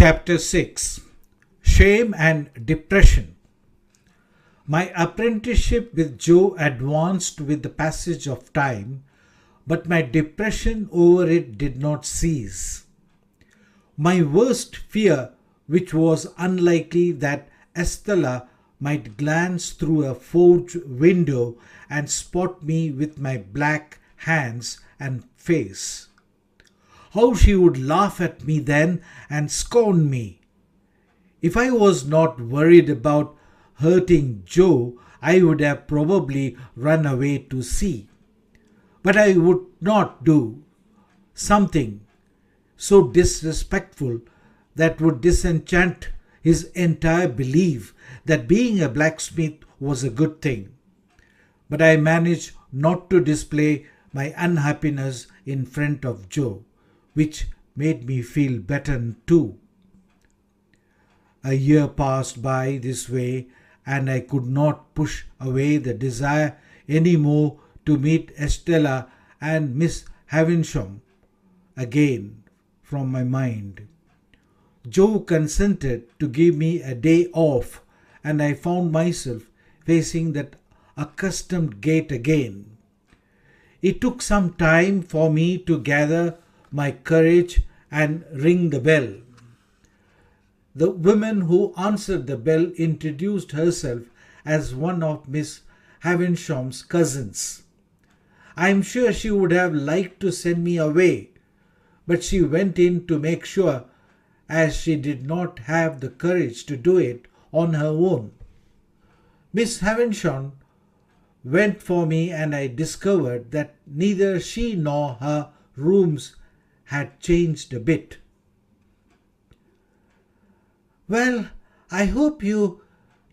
Chapter 6. Shame and Depression. My apprenticeship with Joe advanced with the passage of time, but my depression over it did not cease. My worst fear, which was unlikely that Estella might glance through a forge window and spot me with my black hands and face. How she would laugh at me then and scorn me. If I was not worried about hurting Joe, I would have probably run away to sea. But I would not do something so disrespectful that would disenchant his entire belief that being a blacksmith was a good thing. But I managed not to display my unhappiness in front of Joe, which made me feel better too. A year passed by this way, and I could not push away the desire any more to meet Estella and Miss Havisham again from my mind. Joe consented to give me a day off, and I found myself facing that accustomed gate again. It took some time for me to gather my courage and ring the bell. The woman who answered the bell introduced herself as one of Miss Havisham's cousins. I am sure she would have liked to send me away, but she went in to make sure, as she did not have the courage to do it on her own. Miss Havisham went for me, and I discovered that neither she nor her rooms had changed a bit. "Well, I hope you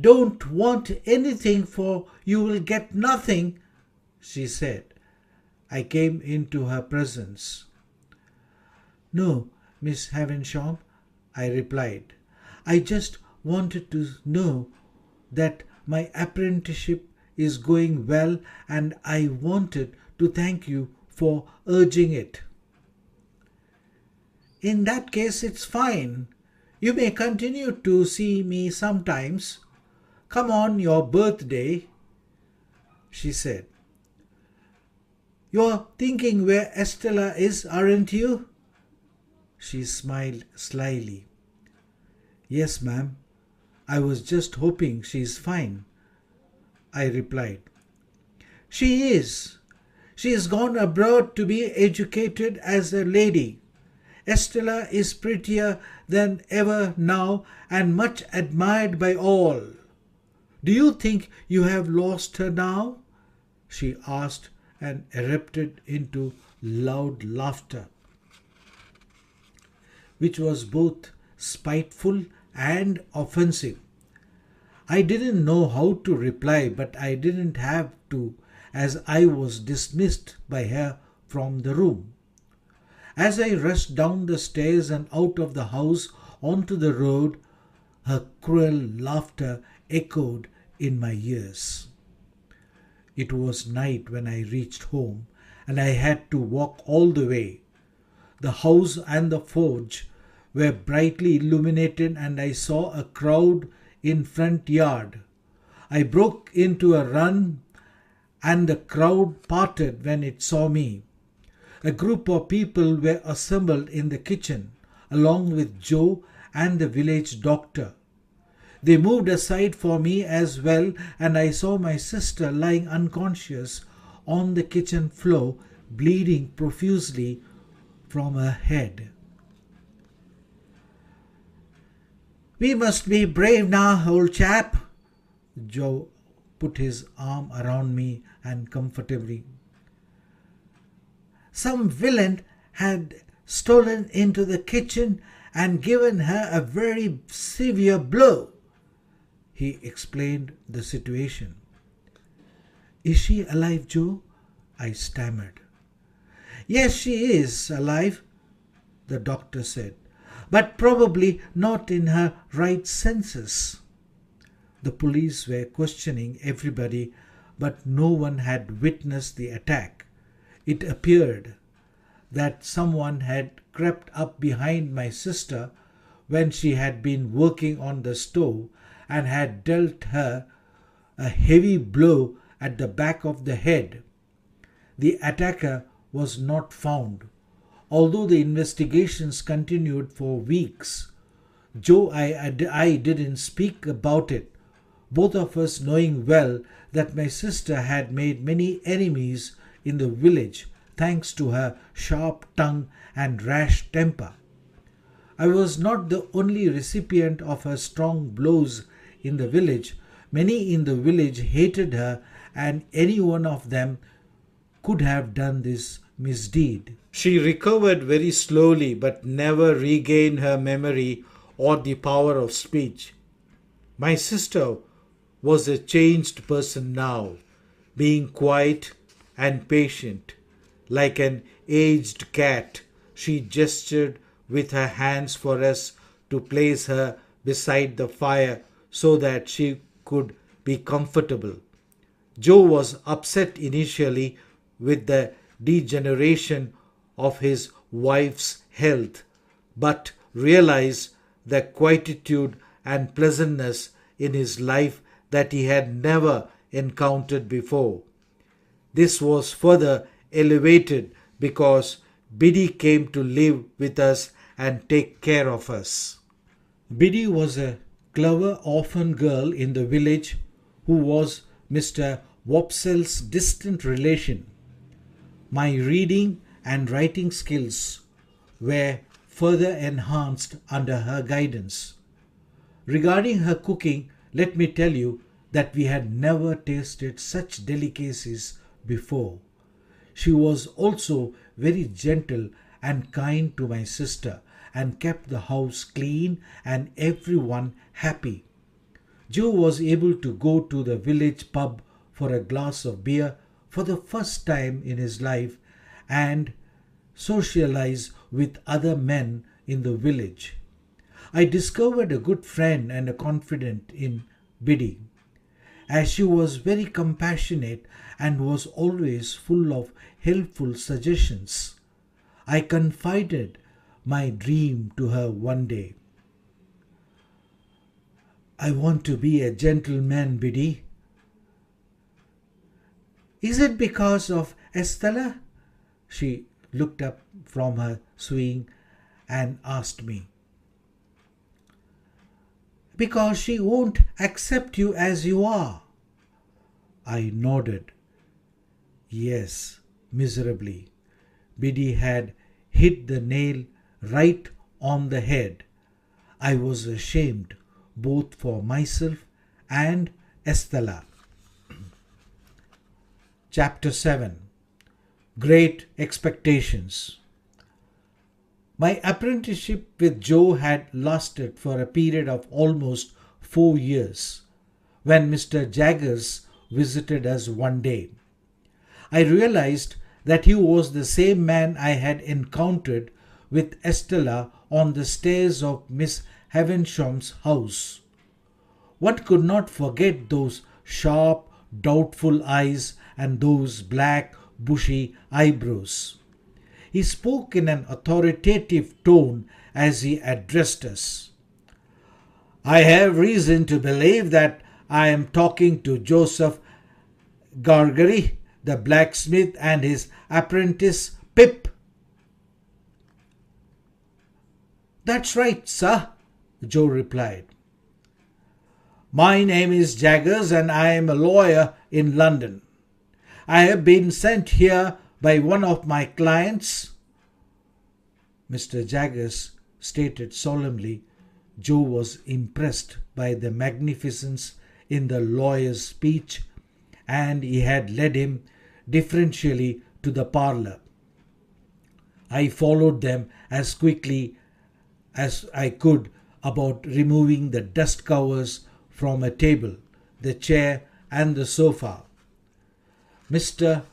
don't want anything, for you will get nothing," she said. I came into her presence. "No, Miss Havisham," I replied. "I just wanted to know that my apprenticeship is going well, and I wanted to thank you for urging it." "In that case, it's fine. You may continue to see me sometimes. Come on your birthday," she said. "You're thinking where Estella is, aren't you?" She smiled slyly. "Yes, ma'am. I was just hoping she's fine," I replied. "She is. She has gone abroad to be educated as a lady. Estella is prettier than ever now and much admired by all. Do you think you have lost her now?" she asked, and erupted into loud laughter, which was both spiteful and offensive. I didn't know how to reply, but I didn't have to, as I was dismissed by her from the room. As I rushed down the stairs and out of the house onto the road, her cruel laughter echoed in my ears. It was night when I reached home, and I had to walk all the way. The house and the forge were brightly illuminated, and I saw a crowd in front yard. I broke into a run, and the crowd parted when it saw me. A group of people were assembled in the kitchen, along with Joe and the village doctor. They moved aside for me as well, and I saw my sister lying unconscious on the kitchen floor, bleeding profusely from her head. "We must be brave now, old chap." Joe put his arm around me and comfortably. "Some villain had stolen into the kitchen and given her a very severe blow." He explained the situation. "Is she alive, Joe?" I stammered. "Yes, she is alive," the doctor said, "but probably not in her right senses." The police were questioning everybody, but no one had witnessed the attack. It appeared that someone had crept up behind my sister when she had been working on the stove and had dealt her a heavy blow at the back of the head. The attacker was not found. Although the investigations continued for weeks, I didn't speak about it, both of us knowing well that my sister had made many enemies in the village thanks to her sharp tongue and rash temper. I was not the only recipient of her strong blows in the village. Many in the village hated her, and any one of them could have done this misdeed. She recovered very slowly but never regained her memory or the power of speech. My sister was a changed person now, being quiet and patient. Like an aged cat, she gestured with her hands for us to place her beside the fire so that she could be comfortable. Joe was upset initially with the degeneration of his wife's health, but realized the quietude and pleasantness in his life that he had never encountered before. This was further elevated because Biddy came to live with us and take care of us. Biddy was a clever orphan girl in the village who was Mr. Wopsel's distant relation. My reading and writing skills were further enhanced under her guidance. Regarding her cooking, let me tell you that we had never tasted such delicacies before. She was also very gentle and kind to my sister and kept the house clean and everyone happy. Joe was able to go to the village pub for a glass of beer for the first time in his life and socialize with other men in the village. I discovered a good friend and a confidant in Biddy, as she was very compassionate and was always full of helpful suggestions. I confided my dream to her one day. I want to be a gentleman, Biddy. Is it because of Estella? She looked up from her sewing and asked me. Because she won't accept you as you are. I nodded. Yes, miserably. Biddy had hit the nail right on the head. I was ashamed both for myself and Estella. Chapter 7. Great Expectations. My apprenticeship with Joe had lasted for a period of almost 4 years when Mr. Jaggers visited us one day. I realized that he was the same man I had encountered with Estella on the stairs of Miss Havensham's house. One could not forget those sharp, doubtful eyes and those black, bushy eyebrows. He spoke in an authoritative tone as he addressed us. I have reason to believe that I am talking to Joseph Gargery, the blacksmith, and his apprentice Pip. That's right, sir, Joe replied. My name is Jaggers and I am a lawyer in London. I have been sent here by one of my clients. Mr. Jaggers stated solemnly. Joe was impressed by the magnificence in the lawyer's speech, and he had led him deferentially to the parlour. I followed them as quickly as I could, about removing the dust covers from a table, the chair, and the sofa. Mr.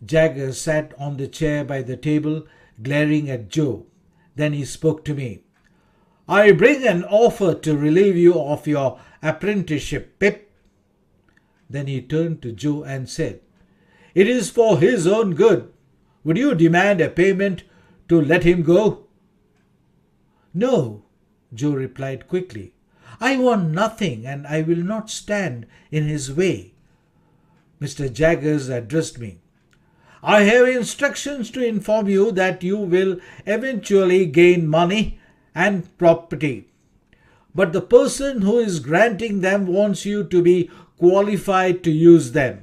Jaggers sat on the chair by the table, glaring at Joe. Then he spoke to me. I bring an offer to relieve you of your apprenticeship, Pip. Then he turned to Joe and said, It is for his own good. Would you demand a payment to let him go? No, Joe replied quickly. I want nothing, and I will not stand in his way. Mr. Jaggers addressed me. I have instructions to inform you that you will eventually gain money and property. But the person who is granting them wants you to be qualified to use them.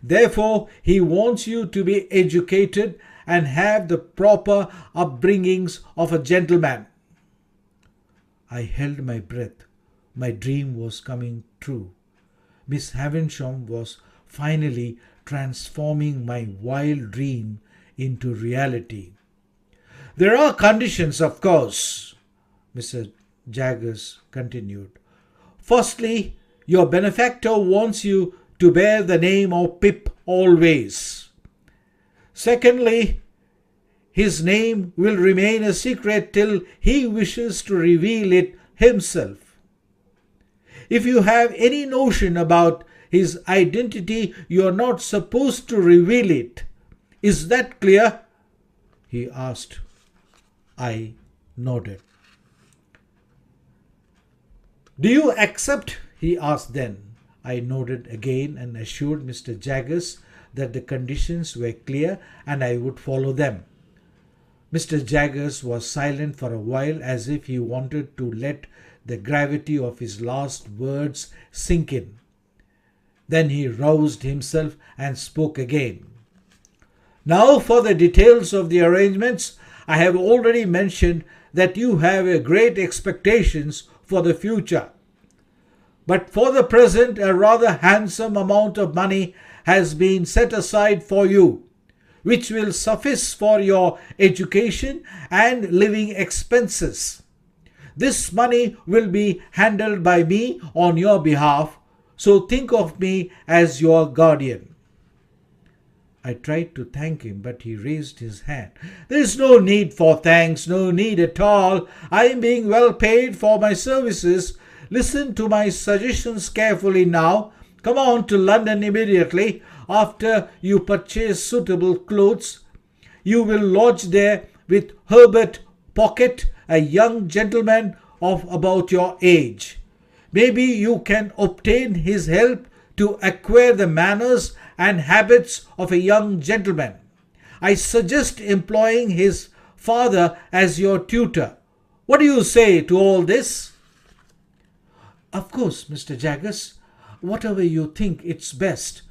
Therefore, he wants you to be educated and have the proper upbringings of a gentleman. I held my breath. My dream was coming true. Miss Havisham was finally transforming my wild dream into reality. There are conditions, of course, Mr. Jaggers continued. Firstly, your benefactor wants you to bear the name of Pip always. Secondly, his name will remain a secret till he wishes to reveal it himself. If you have any notion about his identity, you are not supposed to reveal it. Is that clear? He asked. I nodded. Do you accept? He asked then. I nodded again and assured Mr. Jaggers that the conditions were clear and I would follow them. Mr. Jaggers was silent for a while, as if he wanted to let the gravity of his last words sink in. Then he roused himself and spoke again. Now for the details of the arrangements. I have already mentioned that you have great expectations for the future. But for the present, a rather handsome amount of money has been set aside for you, which will suffice for your education and living expenses. This money will be handled by me on your behalf, so think of me as your guardian. I tried to thank him, but he raised his hand. There is no need for thanks, no need at all. I am being well paid for my services. Listen to my suggestions carefully now. Come on to London immediately. After you purchase suitable clothes, you will lodge there with Herbert Pocket, a young gentleman of about your age. Maybe you can obtain his help to acquire the manners and habits of a young gentleman. I suggest employing his father as your tutor. What do you say to all this? Of course, Mr. Jaggers, whatever you think it's best,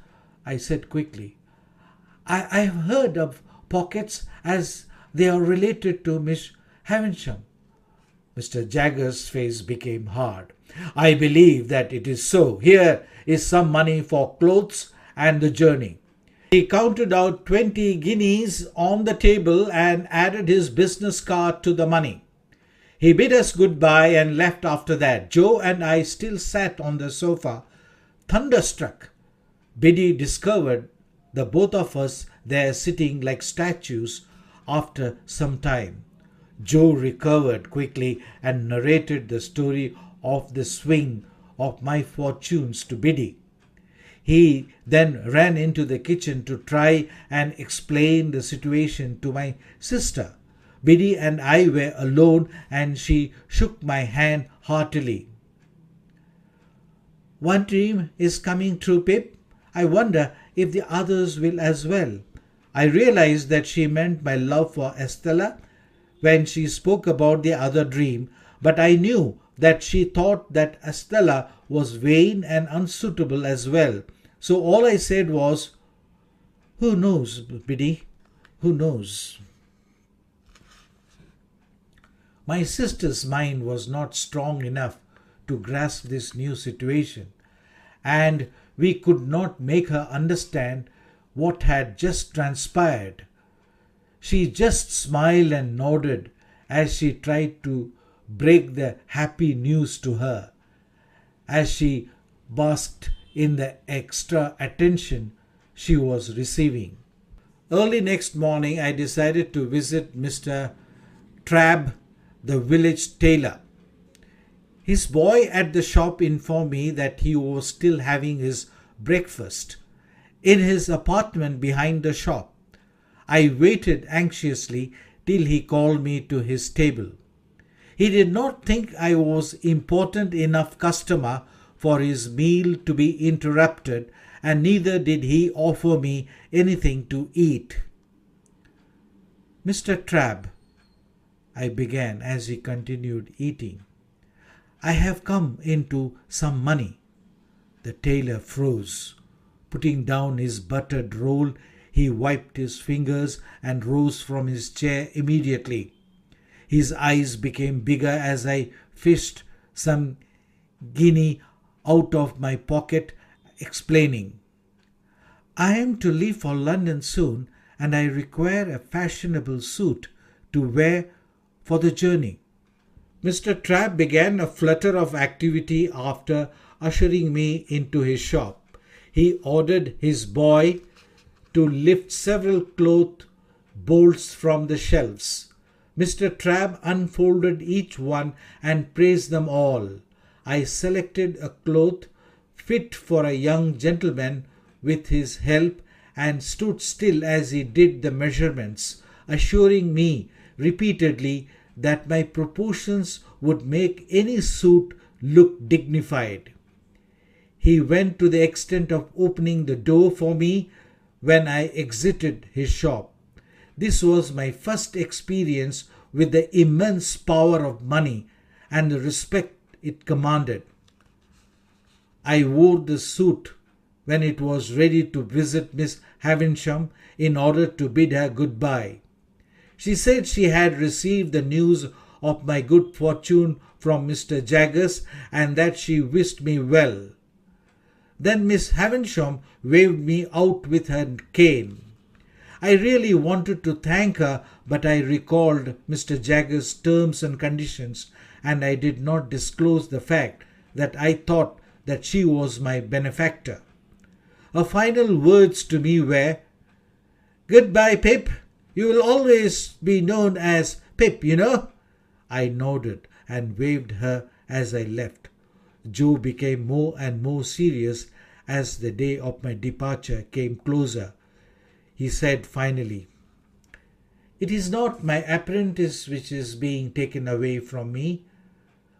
I said quickly. I have heard of Pockets as they are related to Miss Havisham. Mr. Jaggers' face became hard. I believe that it is so. Here is some money for clothes and the journey. He counted out 20 guineas on the table and added his business card to the money. He bid us goodbye and left after that. Joe and I still sat on the sofa, thunderstruck. Biddy discovered the both of us there sitting like statues after some time. Joe recovered quickly and narrated the story of the swing of my fortunes to Biddy. He then ran into the kitchen to try and explain the situation to my sister. Biddy and I were alone, and she shook my hand heartily. One dream is coming true, Pip. I wonder if the others will as well. I realized that she meant my love for Estella when she spoke about the other dream, but I knew that she thought that Estella was vain and unsuitable as well. So all I said was, who knows, Biddy? Who knows? My sister's mind was not strong enough to grasp this new situation, and we could not make her understand what had just transpired. She just smiled and nodded as she tried to break the happy news to her, as she basked in the extra attention she was receiving. Early next morning, I decided to visit Mr. Trabb, the village tailor. His boy at the shop informed me that he was still having his breakfast in his apartment behind the shop. I waited anxiously till he called me to his table. He did not think I was important enough customer for his meal to be interrupted, and neither did he offer me anything to eat. "Mr. Trabb," I began as he continued eating, "I have come into some money." The tailor froze. Putting down his buttered roll, he wiped his fingers and rose from his chair immediately. His eyes became bigger as I fished some guinea out of my pocket, explaining, "I am to leave for London soon, and I require a fashionable suit to wear for the journey." Mr. Trabb began a flutter of activity after ushering me into his shop. He ordered his boy to lift several cloth bolts from the shelves. Mr. Trabb unfolded each one and praised them all. I selected a cloth fit for a young gentleman with his help and stood still as he did the measurements, assuring me repeatedly that my proportions would make any suit look dignified. He went to the extent of opening the door for me when I exited his shop. This was my first experience with the immense power of money and the respect it commanded. I wore the suit when it was ready to visit Miss Havisham in order to bid her goodbye. She said she had received the news of my good fortune from Mr. Jaggers and that she wished me well. Then Miss Havisham waved me out with her cane. I really wanted to thank her, but I recalled Mr. Jaggers' terms and conditions, and I did not disclose the fact that I thought that she was my benefactor. Her final words to me were, "Goodbye, Pip. You will always be known as Pip, you know." I nodded and waved her as I left. Joe became more and more serious as the day of my departure came closer. He said finally, "It is not my apprentice which is being taken away from me,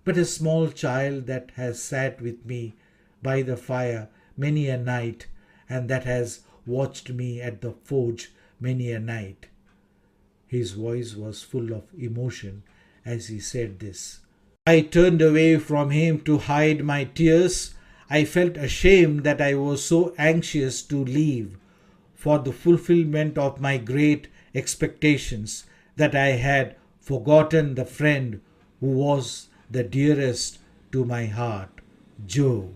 but a small child that has sat with me by the fire many a night, and that has watched me at the forge many a night." His voice was full of emotion as he said this. I turned away from him to hide my tears. I felt ashamed that I was so anxious to leave for the fulfillment of my great expectations that I had forgotten the friend who was the dearest to my heart, Joe.